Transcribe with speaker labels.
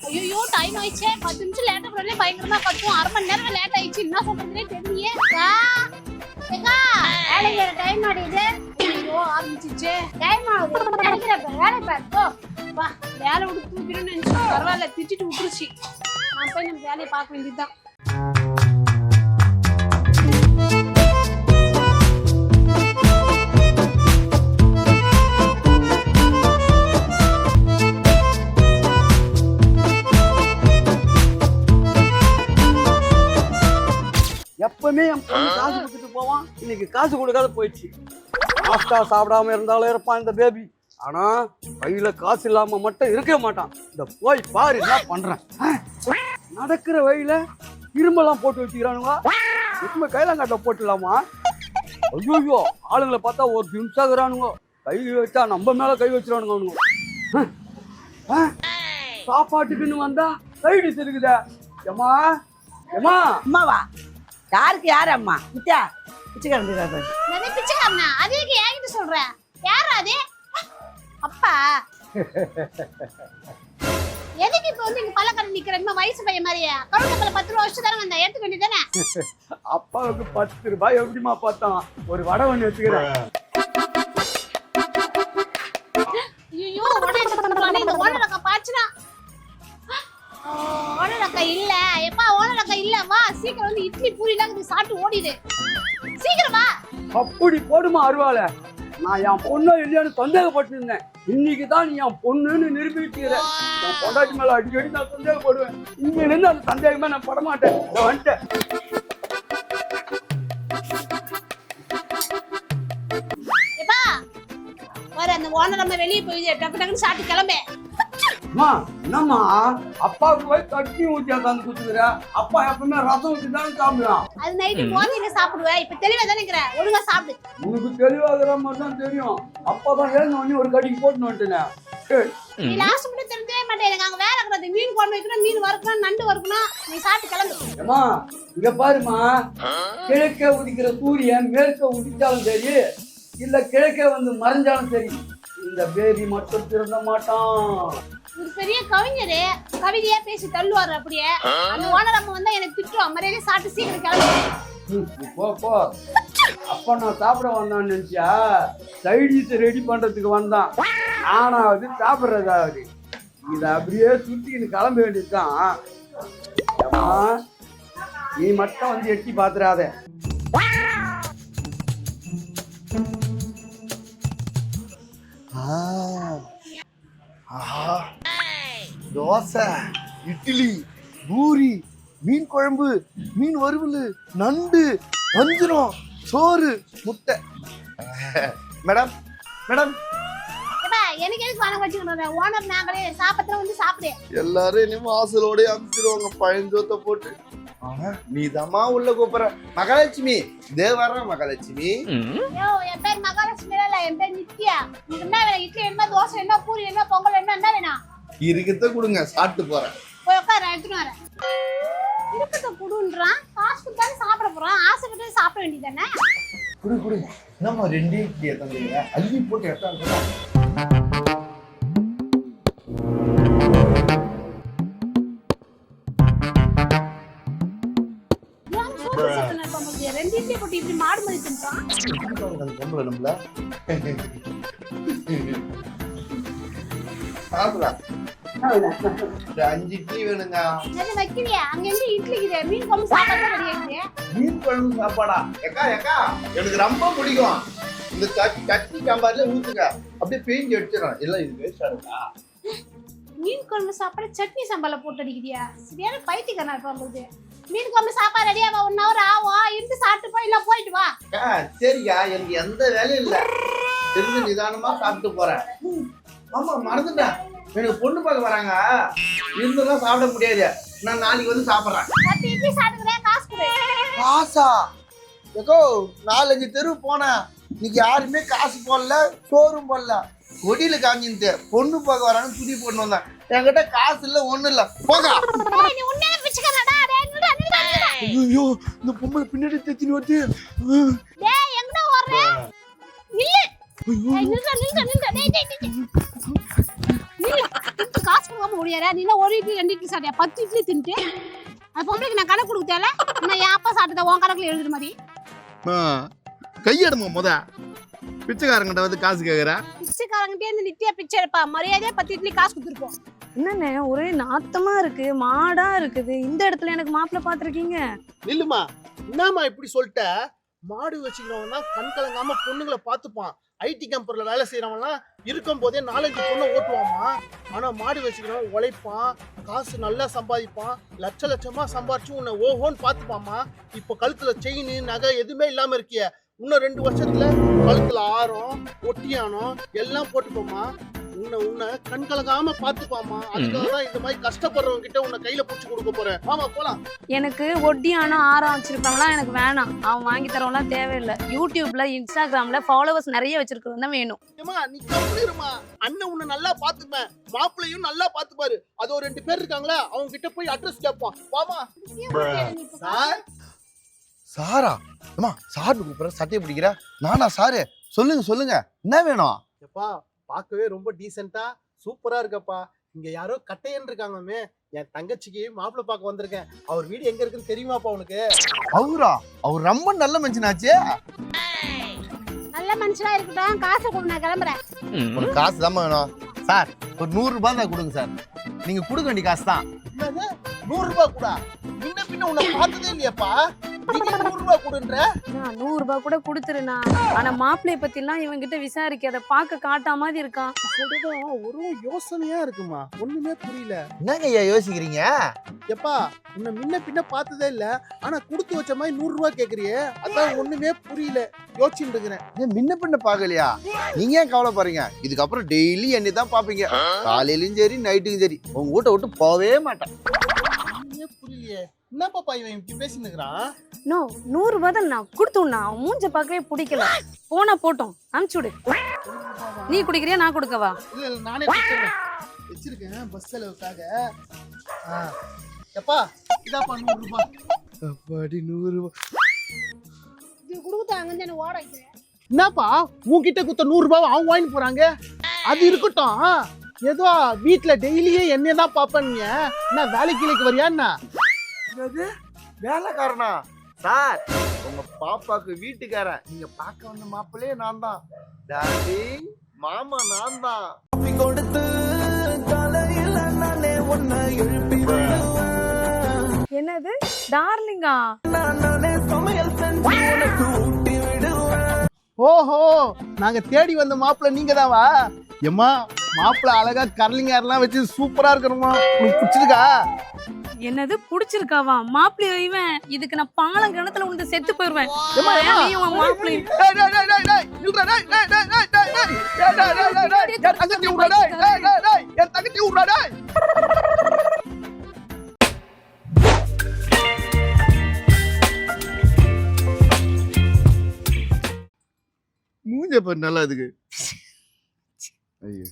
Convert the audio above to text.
Speaker 1: ஐயோ டைம் ஆயிடுச்சே 10 நிமிஷம் லேட்டா போறதே பயங்கரமா கத்தும் 1/2 மணி நேரம் லேட் ஆயிடுச்சு என்ன சொல்றதுனே தெரியலையே ஏக்கா வேலைக்கு டைம் ஆடிது ஐயோ ஆரம்பிச்சிச்சு டைம் ஆகுது நினைக்கிறப்ப வேலை பார்ப்போ வா வேலை விட்டு தூக்கிடுன்னு நினைச்சு பரவாயில்ல திட்டிட்டு விட்டுருச்சு நான் போய் நம்ம வேலையை பார்க்க வேண்டியதுதான்
Speaker 2: எப்பவுமே என் பொண்ணு காசு கொடுத்துட்டு போவான் இன்னைக்கு காசு கொடுக்காத போயிடுச்சு நாஸ்டா சாப்பிடாம இருந்தாலும் இருப்பான் இந்த பேபி ஆனா கையில காசு இல்லாம மட்டும் இருக்கவே மாட்டான் இந்த போய் பாரு என்ன பண்றேன் நடக்கிற வழியில இரும்பெல்லாம் போட்டு வச்சுக்கிறானுங்க இப்ப கையிலங்காட்ட போட்டுலாமா ஐயோ ஆளுங்களை பார்த்தா ஒரு நிமிஷாகிறானுங்க கை வச்சா நம்ம மேல கை வச்சிடானுங்க அவனுங்க சாப்பாட்டுக்குன்னு வந்தா சைடு இருக்குதா ஏமா ஏமா
Speaker 3: அம்மாவா யாருக்கு யாரு அம்மா பிச்சா பிச்சைக்காரன்
Speaker 1: நிறைய பிச்சைக்காரனா அது எதுக்கு என்கிட்ட சொல்ற யாரா அது அப்பா எதுக்கு இப்ப வந்து இங்க பழக்கடை நிக்கிற இந்த வயசு பையன் மாதிரியா கழுத்தப்பல 10 ரூபா வச்சு தானே வந்தா எடுத்துக்க வேண்டியதானே
Speaker 2: அப்பாவுக்கு 10 ரூபாய் எப்படிமா பார்த்தான் ஒரு வடை ஒண்ணு வச்சுக்கிறேன்
Speaker 1: ஐயோ வடை என்ன பண்றானே இந்த ஓனரக்கா பாச்சுனா ஓனரக்கா இல்ல எப்பா ஓனரக்கா இல்ல வா சீக்கிரம் வந்து இட்லி பூரி எல்லாம் சாப்பிட்டு ஓடிடு சீக்கிரம் வா
Speaker 2: அப்படி போடுமா அருவால நான் என் பொண்ணோ இல்லையான்னு சந்தேகப்பட்டு இருந்தேன் இன்னைக்கு தான் நீ என் பொண்ணுன்னு நிரூபிக்கிற என் பொண்டாட்டி மேல அடிக்கடி நான் சந்தேகப்படுவேன் இங்க இருந்து அந்த சந்தேகமே நான் படமாட்டேன் வந்துட்டேன்
Speaker 1: எப்பா வர அந்த ஓனர் நம்ம வெளியே போய் டக்கு டக்குன்னு சாப்பிட்டு கிளம்பே
Speaker 2: அம்மா என்னம்மா அப்பாவுக்கு போய் தட்டி ஊற்றி உட்காந்து குத்துக்கிற அப்பா எப்பவுமே ரசம் ஊற்றி தானே சாப்பிடுவான்
Speaker 1: அது நைட்டு போதையில சாப்பிடுவேன் இப்ப தெளிவா தானே இருக்கிற ஒழுங்கா சாப்பிடு
Speaker 2: உனக்கு தெளிவாகிற மாதிரி தான் தெரியும் அப்பதான் எழுந்த உடனே ஒரு கடிக்கு போட்டு வந்துட்டேன்
Speaker 1: நீ லாஸ்ட் மட்டும் தெரிஞ்சவே மாட்டேன் எனக்கு அங்க வேலை இருக்கிறது மீன் குழம்பு வைக்கணும் மீன் வறுக்கணும் நண்டு வறுக்கணும் நீ சாப்பிட்டு கிளம்பு
Speaker 2: ஏமா இங்க பாருமா கிழக்கே உதிக்கிற சூரியன் மேற்க உதிச்சாலும் சரி இல்ல கிழக்கே வந்து மறைஞ்சாலும் சரி இந்த பேபி மட்டும் திருந்த மாட்டான்
Speaker 1: ஒரு பெரிய கவிஞரு கவிதையா பேசி தள்ளுவாரு அப்படியே அந்த ஓனர் அம்மா வந்தா எனக்கு திட்டுவோம் மரியாதை சாப்பிட்டு சீக்கிரம் கிளம்பு
Speaker 2: போ போ அப்ப நான் சாப்பிட வந்தான்னு நினைச்சியா சைடிஸ் ரெடி பண்றதுக்கு வந்தான் ஆனாவது சாப்பிட்றதாவது இதை அப்படியே சுத்தின்னு கிளம்ப வேண்டியதுதான் நீ மட்டும் வந்து எட்டி பாத்துறாத
Speaker 4: தோசை இட்லி பூரி மீன் குழம்பு மீன் வறுவல் நண்டு வஞ்சிரம் சோறு முட்டை மேடம் மேடம்
Speaker 1: எனக்கு எதுக்கு பணம் வச்சுக்கணும் ஓனர் நாங்களே சாப்பிட்டு வந்து சாப்பிடு
Speaker 4: எல்லாரும் இனிமே ஆசலோடய அனுப்பிச்சிருவாங்க பழஞ்சோத்தை போட்டு ஆனா நீதாம்மா உள்ள கூப்பிடுற மகாலட்சுமி இதே வர்ற மகாலட்சுமி
Speaker 1: ஐயோ என் பேர் மகாலட்சுமி இல்ல என் பேர் நித்யா நீங்க என்ன வேணும் இட்லி என்ன தோசை என்ன பூரி என்ன பொங்கல் என்ன வேணும்
Speaker 4: இருக்கிறத கொடுங்க சாப்பிட்டு போறேன்
Speaker 1: போய் உட்கார எடுத்துன்னு வரேன் இருக்கத்தை குடுன்றான் காசு கொடுத்தாலும் சாப்பிட போறான் ஆசைப்பட்டு சாப்பிட வேண்டியதானே
Speaker 4: குடு குடு என்னம்மா 2 இட்லி தந்தீங்க அள்ளி போட்டு எடுத்தா
Speaker 1: ரெண்டு இட்லி போட்டு இப்படி மாடு மாதிரி தின்றான்
Speaker 4: நம்மள சாப்பிடா 5 இட்லி வேணுங்க
Speaker 1: வைக்கிறியா அங்க இருந்து இட்லி மீன் குழம்பு சாப்பாடு ரெடி ஆயிடுச்சு
Speaker 4: மீன் குழம்பு சாப்பாடா ஏக்கா எனக்கு ரொம்ப பிடிக்கும் இந்த சட்னி சாம்பார்ல ஊத்துங்க அப்படியே பேஞ்சு அடிச்சிடறேன் எல்லாம் இது வேஸ்டா இருக்கா
Speaker 1: மீன் குழம்பு சாப்பாடு சட்னி சாம்பார்ல போட்டு அடிக்கிறியா சரியான பைத்தியக்காரனா இருப்பாங்க மீன் குழம்பு சாப்பாடு ரெடியா 1 hour ஆகும் இருந்து சாப்பிட்டு போய் இல்ல போயிட்டு வா
Speaker 4: சரியா எனக்கு எந்த வேலையும் இல்ல தெரிஞ்சு நிதானமா சாப்பிட்டு போறேன் ஆமா மறந்துட்டேன் எனக்கு பொண்ணு பார்க்க வராங்க இருந்தெல்லாம் சாப்பிட முடியாது நான் நாளைக்கு வந்து சாப்பிட்றேன்
Speaker 1: 10 இட்லி சாப்பிடுறேன் காசு கொடு
Speaker 4: காசா ஏகோ 4-5 தெரு போனேன் இன்னைக்கு யாருமே காசு போடல சோறும் போடல கொடியில காஞ்சிட்டு பொண்ணு பார்க்க வரான்னு துணி போட்டு வந்தேன் என்கிட்ட காசு இல்ல ஒண்ணும் இல்ல போங்க
Speaker 1: நீ உன்னையே பிச்சைக்காரடா
Speaker 4: ஐயோ இந்த பொம்பளை பின்னாடி தெச்சின்னு வருது
Speaker 1: டேய் எங்கடா ஓடுற நில்லு நில்லு நில்லு நில்லு டேய் காசு கொடுக்காம சாப்பிட முடியாதா? நீ என்ன 1 இட்லி 2 இட்லி சாப்பிட்டியா? 10 இட்லி தின்ட்டு அந்த பொம்பளைக்கு நான் கணக்கு கொடுக்க தேவை. நான் என் அப்பா சாப்பிட்டத உன் கணக்குல எழுதுற மாதிரி.
Speaker 4: கையெடுமா முத பிச்சைக்காரங்கிட்ட வந்து காசு கேக்குற.
Speaker 1: பிச்சைக்காரங்கிட்டே இருந்து நித்தியா பிச்சை எடுப்பா. மரியாதையா 10 இட்லி காசு கொடுத்துருப்போம்.
Speaker 5: என்னண்ணே ஒரே நாத்தமா இருக்கு, மாடா இருக்குது. இந்த இடத்துல எனக்கு மாப்பிள்ளை பாத்திருக்கீங்க?
Speaker 6: நில்லுமா, என்னம்மா இப்படி சொல்லிட்ட? மாடு வச்சுக்கிறவன் தான் கண் கலங்காம பொண்ணுங்களை பார்த்துப்பான். ஐடி கம்பெனில வேலை செய்யறவன்லாம் இருக்கும் போதே 4-5 பொண்ணை ஓட்டுவாமா. ஆனா மாடு வச்சுக்கிறவன் உழைப்பான், காசு நல்லா சம்பாதிப்பான், லட்சமா சம்பாரிச்சு உன்னை ஓஹோன்னு பார்த்துப்பாமா. இப்போ கழுத்துல செயின் நகை எதுவுமே இல்லாம இருக்கிய, இன்னும் 2 வருஷத்துல கழுத்துல ஆரம் ஒட்டியானம் எல்லாம் போட்டுப்போமா. உன்னை கண் கலங்காம பாத்துப்பாமா. அதுக்காக தான் இந்த மாதிரி கஷ்டப்படுறவங்க கிட்ட உன்னை கையில புடிச்சு கொடுக்க போறேன். ஆமா போலாம்.
Speaker 5: எனக்கு ஒட்டியானம் ஆரம் வச்சிருக்கவங்களாம் எனக்கு வேணாம். அவன் வாங்கி தரவெல்லாம் தேவையில்லை. யூடியூப்ல இன்ஸ்டாகிராம்ல ஃபாலோவர்ஸ் நிறைய வச்சிருக்கிறவங்க தான் வேணும்.
Speaker 6: ஏமா நீ கம்ப்ளீருமா, அண்ணன் உன்னை நல்லா பாத்துப்பேன், மாப்பிள்ளையும் நல்லா பாத்துப்பாரு. அது ஒரு 2 பேர் இருக்காங்களா, அவங்க கிட்ட போய் அட்ரஸ் கேட்பான். வாமா.
Speaker 4: சார் சாரா அம்மா சார் கூப்பிடுற சட்டையை பிடிக்கிற நானா சாரு? சொல்லுங்க என்ன வேணும்?
Speaker 6: எப்பா பார்க்கவே ரொம்ப டீசெண்டா சூப்பரா இருக்கப்பா. இங்க யாரோ கட்டையன் இருக்காங்கமே, என் தங்கச்சிக்கு மாப்பிள்ளை பார்க்க வந்திருக்கேன். அவர் வீடு எங்க இருக்குன்னு தெரியுமாப்பா உனக்கு?
Speaker 4: அவரா? அவர் ரொம்ப நல்ல மனுஷனாச்சு.
Speaker 1: நல்ல மனுஷனா இருக்கட்டும், காசை கொடு, நான் கிளம்புறேன்.
Speaker 4: ஒரு காசு தான் வேணும் சார். ஒரு 100 ரூபாய் தான் கொடுங்க சார். நீங்க கொடுக்க வேண்டிய காசு தான்.
Speaker 6: 100 ரூபாய் கூட முன்ன பின்ன உன்னை பார்த்ததே இல்லையாப்பா. நீங்க 100 ரூபாய் கொடுன்ற?
Speaker 5: 100 ரூபாய் கூட கொடுத்துருண்ணா. ஆனா மாப்பிள்ளைய பத்தி எல்லாம் இவங்கிட்ட விசாரிக்காத, பார்க்க காட்டா மாதிரி இருக்கான்.
Speaker 6: சொல்றதும் ஒரு யோசனையா இருக்குமா, ஒண்ணுமே புரியல.
Speaker 4: என்னங்க ஐயா யோசிக்கிறீங்க?
Speaker 6: எப்பா உன்னை முன்ன பின்ன பார்த்ததே இல்ல, ஆனா கொடுத்து வச்ச மாதிரி 100 ரூபாய் கேக்குறியே, அதான் ஒண்ணுமே புரியல, யோசிச்சுட்டு இருக்கிறேன்.
Speaker 4: ஏன் முன்ன பின்ன பாக்கலையா? நீங்க ஏன் கவலைப்படுறீங்க? இதுக்கப்புறம் டெய்லி என்னை தான் பாப்பீங்க. காலையிலயும் சரி நைட்டுக்கும் சரி. உங்க வீட்டை விட்டு போவே மாட்டேன்.
Speaker 6: ஒண்ணுமே புரியலையே, என்ன பாப்பா இவன் இப்படி பேசிட்டு இருக்கிறான்?
Speaker 5: நோ 100 ரூபாய் தான் நான் கொடுத்துண்ணா. அவன் மூஞ்ச பார்க்கவே பிடிக்கல. போனா போட்டோம், அனுப்பிச்சுடு. நீ குடிக்கிறியா நான் கொடுக்கவா?
Speaker 6: இல்ல நானே வச்சிருக்கேன் பஸ் செலவுக்காக. எப்பா இதாப்பா 100 ரூபாய்.
Speaker 4: அப்பாடி 100 ரூபாய்.
Speaker 1: இது கொடுத்தாங்க என்ன ஓட வைக்கிறேன்.
Speaker 6: என்னப்பா உன்கிட்ட குத்த 100 ரூபாய் அவங்க வாங்கி போறாங்க? அது இருக்கட்டும், ஏதோ வீட்டுல டெய்லியே என்னைய தான் பாப்பீங்க. என்ன வேலைக்கு வரியா? என்ன
Speaker 4: வேலைக்காரனா சார்? உங்க பாப்பாக்கு வீட்டுக்காரன். நீங்க பார்க்க வந்த மாப்பிள்ளையே நான் தான். டார்லிங் மாமா நான் தான்.
Speaker 5: என்னது டார்லிங்கா?
Speaker 6: ஓஹோ, நாங்க தேடி வந்த மாப்பிள்ளை நீங்க தாவா? எம்மா மாப்பிள்ளை அழகா கர்லிங் ஹேர்லாம் வச்சு சூப்பரா இருக்கணுமா. உனக்கு பிடிச்சிருக்கா?
Speaker 5: என்னது புடிச்சிருக்காவா? மாப்பிள்ளை இவன். இதுக்கு நான் பாலம் கிணத்துல உண்டு செத்து போயிருவேன்.
Speaker 6: ஏம்மா, ஏம்மா?
Speaker 5: நீ உன் மாப்பிள்ளை
Speaker 6: டேய் டேய் டேய் டேய் டேய் நில்றா. டேய் டேய் டேய் டேய் டேய் டேய் டேய் டேய் டேய் டேய் என் தங்கச்சி விடுடா. டேய் டேய் டேய் டேய் என் தங்கச்சி விடுடா. டேய்
Speaker 4: மூஞ்ச பாரு நல்லா இருக்கு. ஐயோ